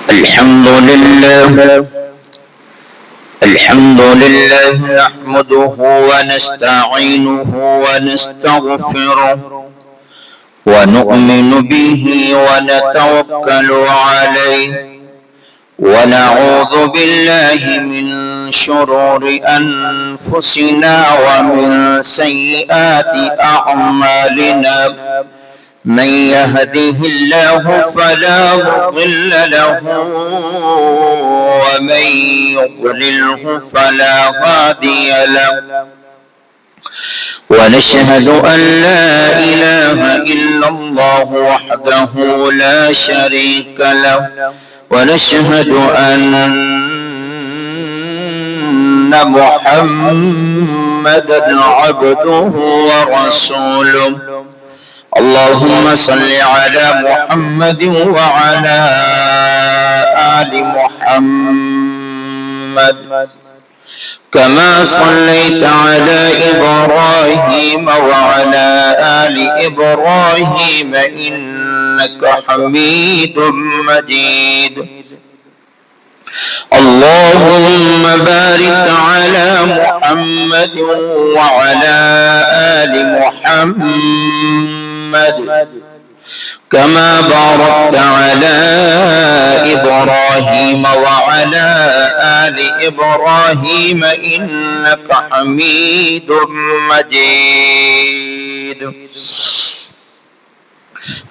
الحمد لله نحمده ونستعينه ونستغفره ونؤمن به ونتوكل عليه ونعوذ بالله من شرور أنفسنا ومن سيئات أعمالنا. من يهده الله فلا مضل له ومن يضلله فلا هادي له. ونشهد أن لا إله إلا الله وحده لا شريك له. ونشهد أن محمدا عبده ورسوله. اللهم صل على محمد وعلى آل محمد كما صليت على إبراهيم وعلى آل إبراهيم إنك حميد مجيد. اللهم بارك على محمد وعلى آل محمد كما باركت على إبراهيم وعلى آل إبراهيم إنك حميد مجيد.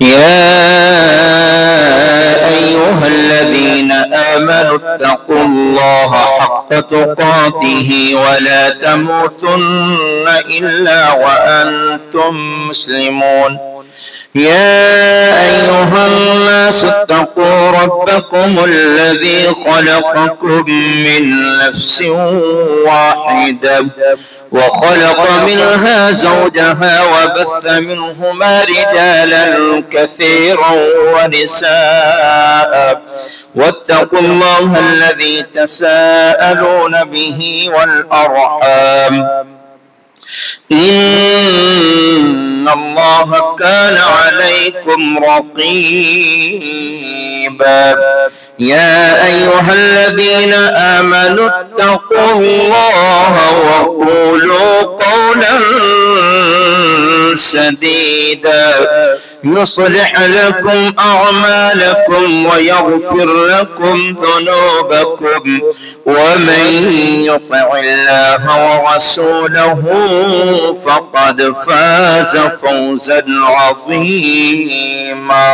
يا أيها الذين آمنوا اتقوا الله حق تقاته ولا تموتن إلا وأنتم مسلمون. يا أيها الناس اتقوا ربكم الذي خلقكم من نفس واحدة وخلق منها زوجها وبث منهما رجالا كثيرا ونساء واتقوا الله الذي تساءلون به والأرحام إن الله كان عليكم رقيبا. يا أيها الذين آمنوا اتقوا الله وقولوا قولا سديدا يصلح لكم أعمالكم ويغفر لكم ذنوبكم ومن يطع الله ورسوله فقد فاز فوزا عظيما.